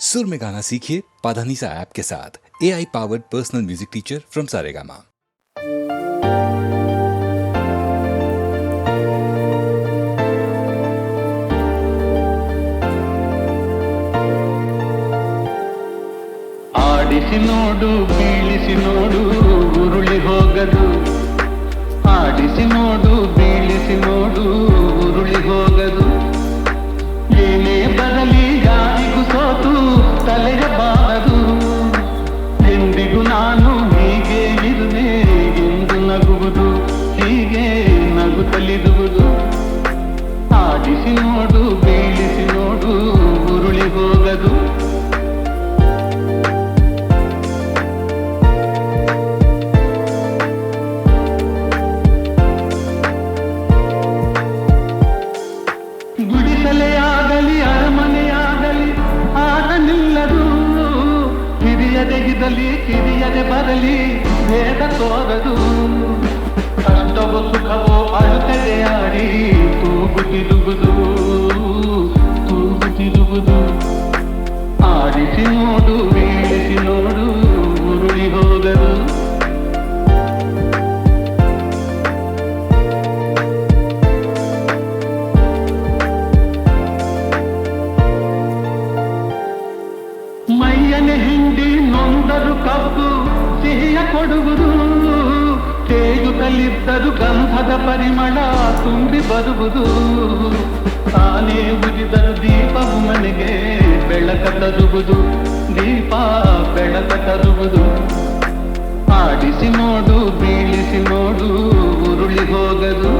सुर में गाना सीखिए पाधानीसा ऐप के साथ। AI powered personal music teacher from Saregama. ಆಡಿಸಿ ನೋಡು ಬೀಳಿಸಿ ನೋಡು ಉರುಳಿ ಹೋಗದು, ಆಡಿಸಿ ನೋಡು ಬೀಳಿಸಿ ನೋಡು ಉರುಳಿ ಹೋಗದು. ಏನೇ ಬರಲಿ ಯಾರಿಗೂ ಸೋತು ತಲೆಯಬಾರದು. ಎಂದಿಗೂ ನಾನು ಹೀಗೆ ಇರುವೆ ಎಂದು ನಗುವುದು, ಹೀಗೆ ನಗುತ್ತಲಿರುವುದು. ಆಡಿಸಿ ನೋಡು ಬೀಳಿಸಿ ನೋಡು ಉರುಳಿ ಹೋಗದು. ಗುಡಿಸಲೆಯಾಗಲಿ ಅರಮನೆಯಾಗಲಿ ಆಟ ನಿಲ್ಲದು. ಹಿರಿಯದೆ ಇರಲಿ ಕಿರಿಯದೆ ಬರಲಿ ಭೇದ ತೋರದು. ಕಷ್ಟವೋ ಸುಖವೋ ಅಳುತ್ತದೆ ಆಡಿ ತೂಗುತ್ತಿರುವುದು, ತೂಗುತ್ತಿರುವುದು. ಆಡಿಸಿ ನೋಡು ಬೀಳಿಸಿ ನೋಡು ಉರುಳಿ ಹೋಗದು. ಮೈಯನೆ ಹಿಂಡಿ ನೊಂದರು ಕಬ್ಬು ಸಿಹಿಯ ಕೊಡುವುದು. ತೇಜುತ್ತಲಿದ್ದರು ಗಂಧದ ಪರಿಮಳ ತುಂಬಿ ಬರುವುದು. ತಾನೇ ಉರಿದರು ದೀಪವು ಮನೆಗೆ ಬೆಳಕ ತರುವುದು, ದೀಪ ಬೆಳಕ ತರುವುದು. ಆಡಿಸಿ ನೋಡು ಬೀಳಿಸಿ ನೋಡು ಉರುಳಿ ಹೋಗದು.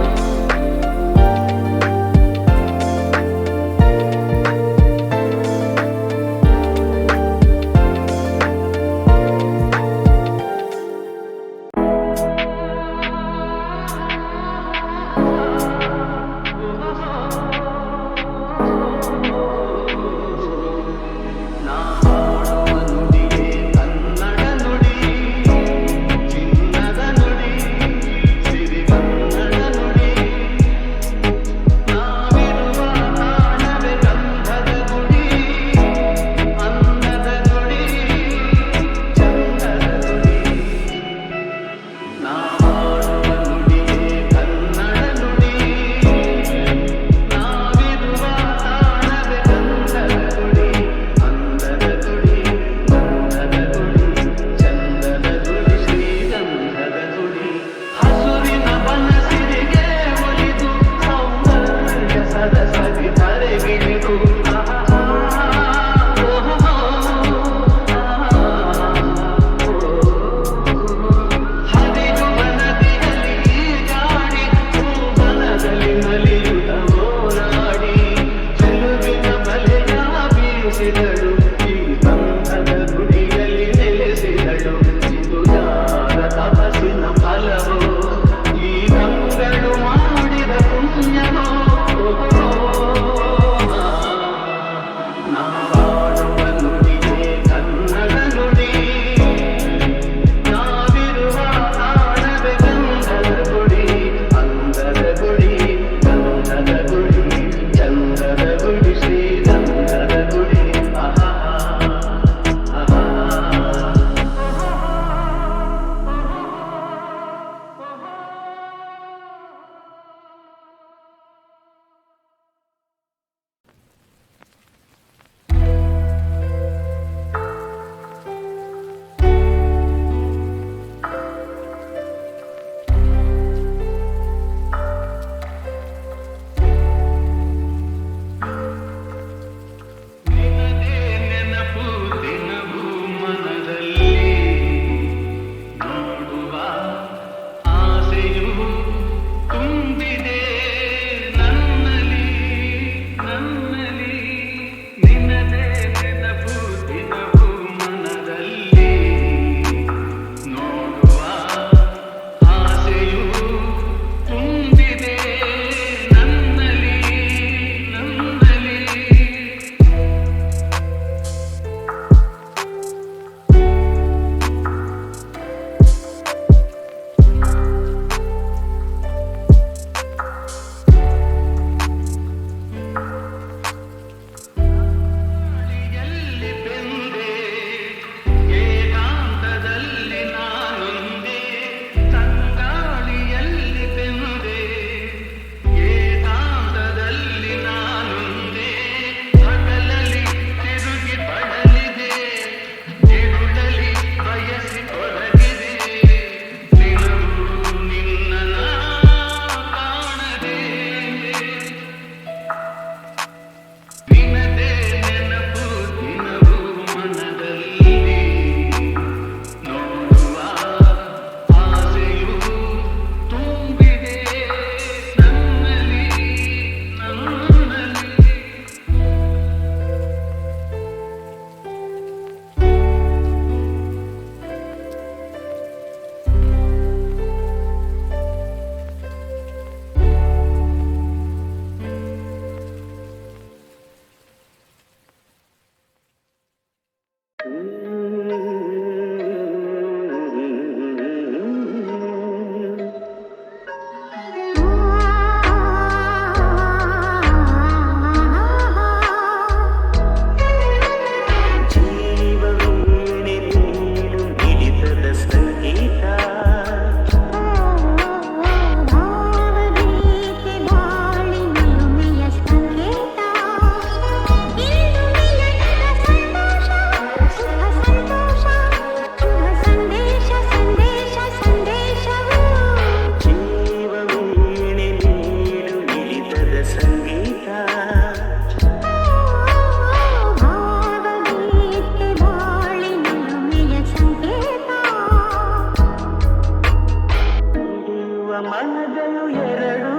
ಮನಗಳು ಎರಡು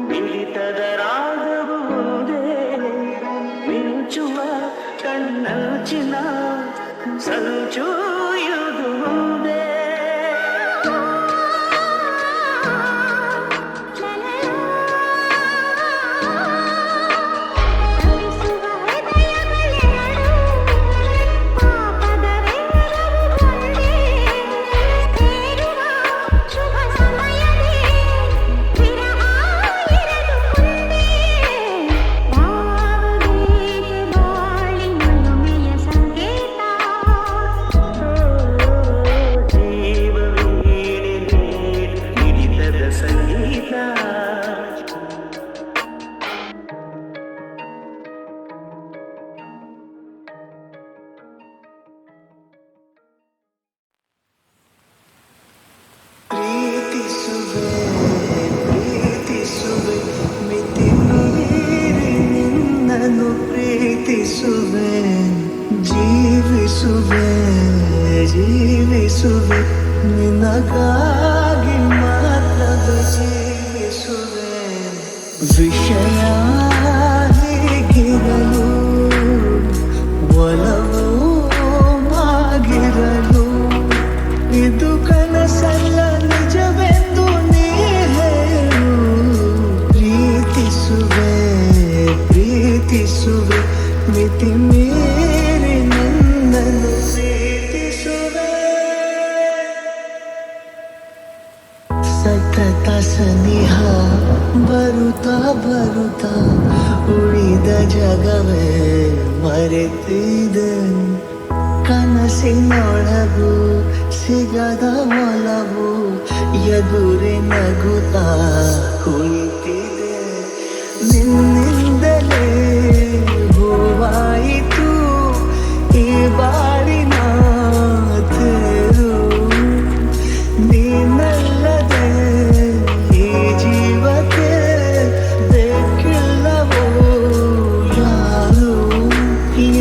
ಮಿಳಿತದ ರಾಗವು ಒಂದೇ ಮಿಂಚುವ ಕಣ್ಣಂಚಿನ ಸಂಚು ಇದು ಒಂದೇ ಪ್ರೀತಿಸುವೆ ಜೀವಿಸುವೆ ಜೀವಿಸುವೆ ನಿನಗಾಗಿ ಮಾತ್ರ ಜೀವಿಸುವೆ ವಿಷಯ ಹೀಗಿರಲು ಒಲವು ಆಗಿರಲು ಇದು ಕನಸಲ್ಲ ನಿಜವೆಂದು ನೀ ಹೇಳು ಪ್ರೀತಿಸುವೆ ಪ್ರೀತಿಸುವೆ ಮಿತಿ ಮೀರಿ ನನ್ನನ್ನು ಪ್ರೀತಿಸುವೆ ಸತತ ಸನಿಹ ಬರುತ್ತಾ ಬರುತ್ತಾ ಉಳಿದ ಜಗವೇ ಮರೆತಿದೆ ಕನಸಿನೊಳಗು ಸಿಗದ ಒಲವು ಎದುರೆ ನಗುತ್ತಾ ಕುಳಿತಿದೆ ನಿನ್ನಿಂದಲೇ ಹೂವಾಯಿತು ಈ ಬಾಳಿನ ತೇರು ನೀನಲ್ಲದೆ ಈ ಜೀವಕ್ಕೆ ಬೇಕಿಲ್ಲವೋ ಯಾರು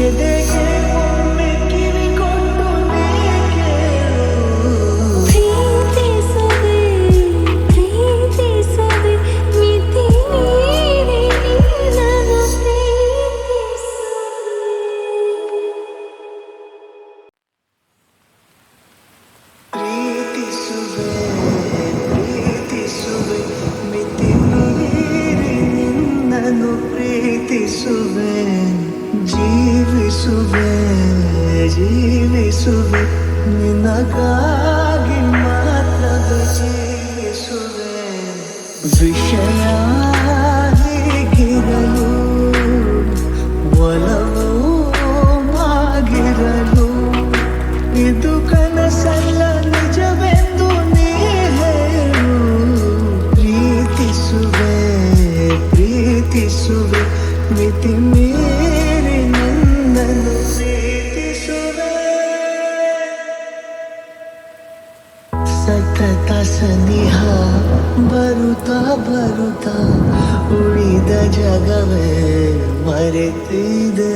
ಎದೆಗೆ ಒಮ್ಮೆ ಕಿವಿಕೊಂಡು ನೀ ಕೇಳು ಪ್ರೀತಿಸುವೆ ಪ್ರೀತಿಸುವೆ ಮಿತಿ ಮೀರಿ ನಿನ್ನನ್ನು ಪ್ರೀತಿಸುವೆ ಪ್ರೀತಿಸುವೆ ಮಿತಿ ಮೀರಿ ನಿನ್ನನ್ನು ಪ್ರೀತಿಸುವೆ ಜೀವಿಸುವೆ ಜೀವಿಸುವೆ ನಿನಗಾಗಿ ಮಾತ್ರ ಜೀವಿಸುವೆ ವಿಷಯ ಹೀಗಿರಲು ಒಲವು ಆಗಿರಲು ಇದು ಕನಸಲ್ಲ ನಿಜವೆಂದು ನೀ ಹೇಳು ಪ್ರೀತಿಸುವೆ ಪ್ರೀತಿಸುವೆ ಮಿತಿ ಮೀರಿ ನನ್ನನ್ನು ಪ್ರೀತಿಸುವೆ ಸತತ ಸನಿಹ ಬರುತ್ತಾ ಬರುತ್ತಾ ಉಳಿದ ಜಗವೇ ಮರೆತಿದೆ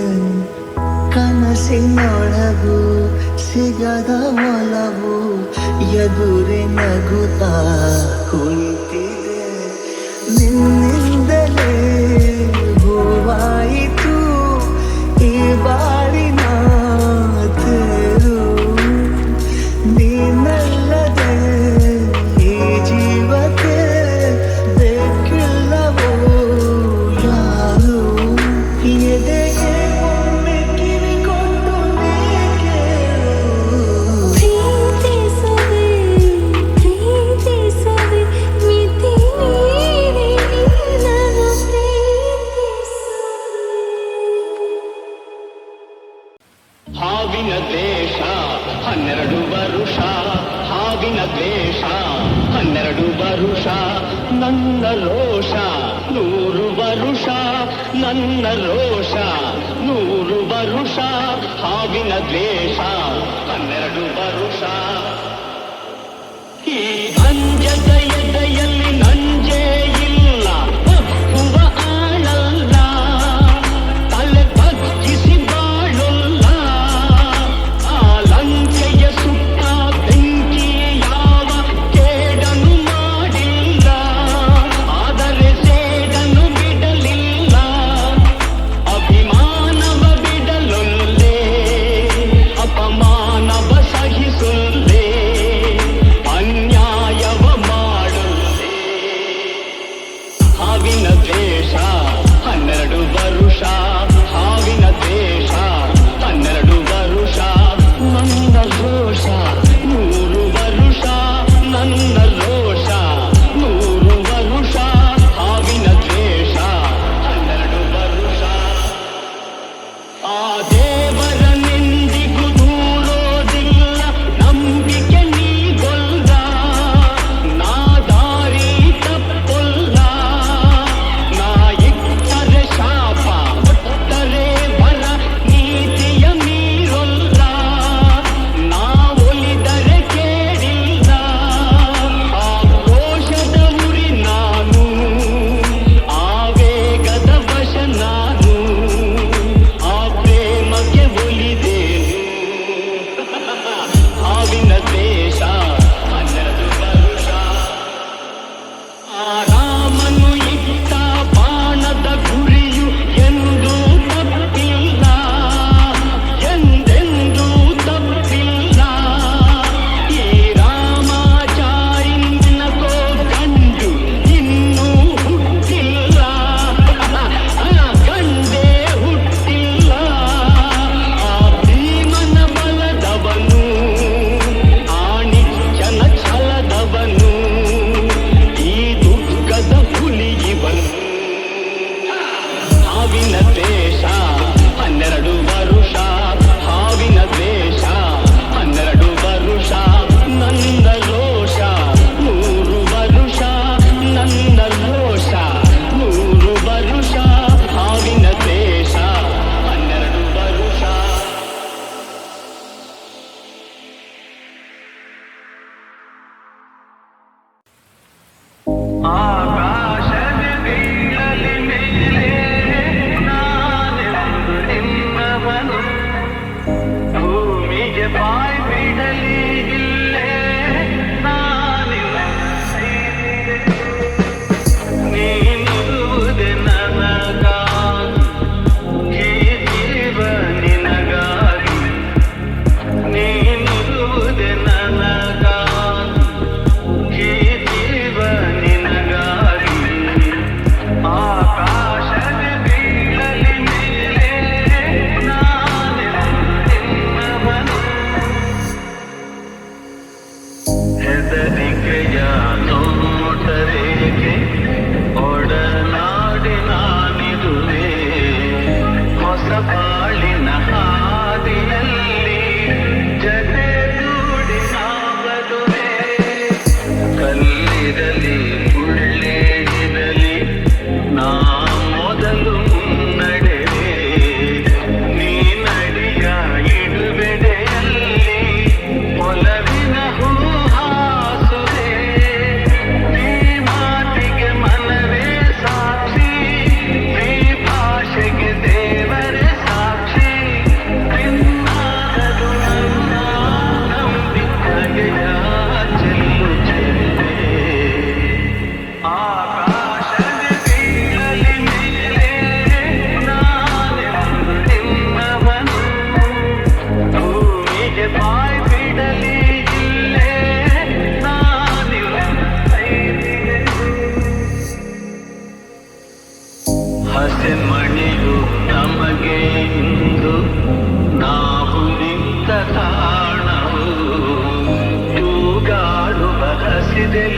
ಕನಸಿನೊಳಗು ಸಿಗದ ಒಲವು ಎದುರೆ ನಗುತ್ತಾ ಕುಳಿತಿದೆ ನಿನ್ನಿಂದಲೇ ಹೂವಾಯಿತು ಈ ಬಾಳಿನ ತೇರು ನೀನಲ್ಲದೆ ಈ ಜೀವಕ್ಕೆ ಬೇಕಿಲ್ಲವೋ ಯಾರು ಎದೆಗೆ ಒಮ್ಮೆ ಕಿವಿಕೊಂಡು ನೀ ಹಾವಿನ ದ್ವೇಷ 12 ವರುಷ, ಹಾವಿನ ದ್ವೇಷ 12 ವರುಷ, ನನ್ನ ರೋಷ 100 ವರುಷ, ನನ್ನ ರೋಷ 100 ವರುಷ, ಹಾವಿನ ದ್ವೇಷ 12 ವರುಷ. ಈ ಅಂಜದ ಎದೆಯಲ್ಲಿ ನಂಜೇ ಇಲ್ಲ, ಒಪ್ಪುವ ಆಳಲ್ಲ, ತಲೆ ಬಗ್ಗಿಸಿ ಬಾಳಲ್ಲ, ಆ ಲಂಕೆಯ ಸುತ್ತ ಬೆಂಕಿ ಯಾವ ಕೇಡನು ಮಾಡಿಲ್ಲ, ಆದರೆ ಸೇಡನು ಬಿಡಲಿಲ್ಲ, ಅಭಿಮಾನವ ಬಿಡಲೊಲ್ಲೆ, ಅಪಮಾನವ ಸಹಿಸೊಲ್ಲೆ, ಅನ್ಯಾಯವ ಮಾಡೊಲ್ಲೆ. ಹಾವಿನ ದ್ವೇಷ 12 ವರುಷ, ಹಾವಿನ ದ್ವೇಷ 12 ವರುಷ, ನನ್ನ ರೋಷ 100 ವರುಷ, ನನ್ನ ರೋಷ 100 ವರುಷ, ಹಾವಿನ ದ್ವೇಷ 12 ವರುಷ. ಆ ದೇವರ ನಿಂದಿಗೂ ದೂರೋದಿಲ್ಲ, ನಂಬಿಕೆ ನೀಗೊಲ್ಲ, ನಾ ದಾರಿ ತಪ್ಪೊಲ್ಲ, ನಾ ಇಟ್ಟರೆ ಶಾಪ ಕೊಟ್ಟರೆ ಬರ, ನೀತಿಯ ಮೀರೊಲ್ಲ, ನಾ ಒಲಿದರೆ ಕೇಳಿಲ್ಲ, ಆ ಕೋಶದ ಉರಿ ನಾನು, ಆವೇಗದ ವಶ ನಾನು, ಆ ಪ್ರೇಮಕ್ಕೆ ಒಲಿದೇನು. ಹಾವಿನ ದ್ವೇಷ 12 ವರುಷ. ಆ ರಾಮನು ಇಟ್ಟ ಬಾಣದ ಗುರಿಯು ಎಂದೂ ತಪ್ಪಿಲ್ಲ, ಎಂದೆಂದೂ ತಪ್ಪಿಲ್ಲ, ಈ ರಾಮಾಚಾರಿಂದನಕೋ ಗಂಡು ಇನ್ನೂ ಹುಟ್ಟಿಲ್ಲ, ಗಂಡೇ ಹುಟ್ಟಿಲ್ಲ, ಆ ಭೀಮನ ಬಲದವನು, ಆ ನಿಚ್ಚನ ಛಲದವನು, ಈ ದುರ್ಗದ ಹುಲಿ ಇವನು. ಹಾವಿನ ದ್ವೇಷ 12 ವರುಷ, ಹಾವಿನ ದ್ವೇಷ 12 ವರುಷ, ನನ್ನ ರೋಷ 100 ವರುಷ, ನನ್ನ ರೋಷ 100 ವರುಷ, ಹಾವಿನ ದ್ವೇಷ 12 ವರುಷ. ಆಕಾಶದ ಬೀಳಲಿ ಮೇಲೆ ನಾನೆಂದು ನಿನ್ನವನು, ಭೂಮಿಗೆ ಬಾಯಿ ಬಿಡಲಿ ಇಲ್ಲೇ ನಾನಿಲ್ಲ, ನೀನುವುದೆ ನನಗಾಗಿ, ಈ ಜೀವ ನಿನಗಾಗಿ, ನೀನುವುದೆ ನನಗಾಗಿ, ಈ ಜೀವ ನಿನಗಾಗಿ. ಆಕಾಶದ ಬೀಳಲಿ ಮೇಲೆ ನಾನೆಂದು ನಿನ್ನವನು, ಹೆದರಿಕೆಯ ನೋಟರೇಕೆ ಒಡನಾಡಿ ನಾನಿದುವೆ, ಹೊಸ ಬಾಳಿನ ಹಾದಿಯಲ್ಲಿ ಜತೆಗೂಡಿ ನಾವದುವೆ, ಕಲ್ಲಿರಲಿ ಮುಳ್ಳೇ ಇರಲಿ ನಾ ಮೊದಲು ಮುನ್ನಡೆವೆ, ನೀ ನಡಿಯ ಇಡುವೆಡೆಯಲ್ಲಿ ಒಲವಿನ ಹೂಹಾಸುವೆ, ನೀ ಮಾತಿಗೆ ಮನವೇ ಸಾಕ್ಷಿ, ನೀ ಭಾಷೆಗೆ ದೇವರೇ ಸಾಕ್ಷಿ, ನಿನ್ನಾಗದು ನನ್ನ ನಂಬಿಕೆಯ ಚೆಲ್ಲು ಚೆಲ್ಲೆ. ಆಕಾಶದ ಬೀಳಲಿ ಮೇಲೆ ನಾನೆಂದು ನಿನ್ನವನು, ಭೂಮಿಗೆ ಬಾಯಿ ಬಿಡಲಿ ಇಲ್ಲೇ ನಾನಿಲ್ಲ, ಹಸೆ ಮಣಿಯು ನಮಗೆ ಇಂದು ನಾವು ನಿಂತ ತಾಣವು, ತೂಗಾಡುವ ಹಸಿದೆಲೆ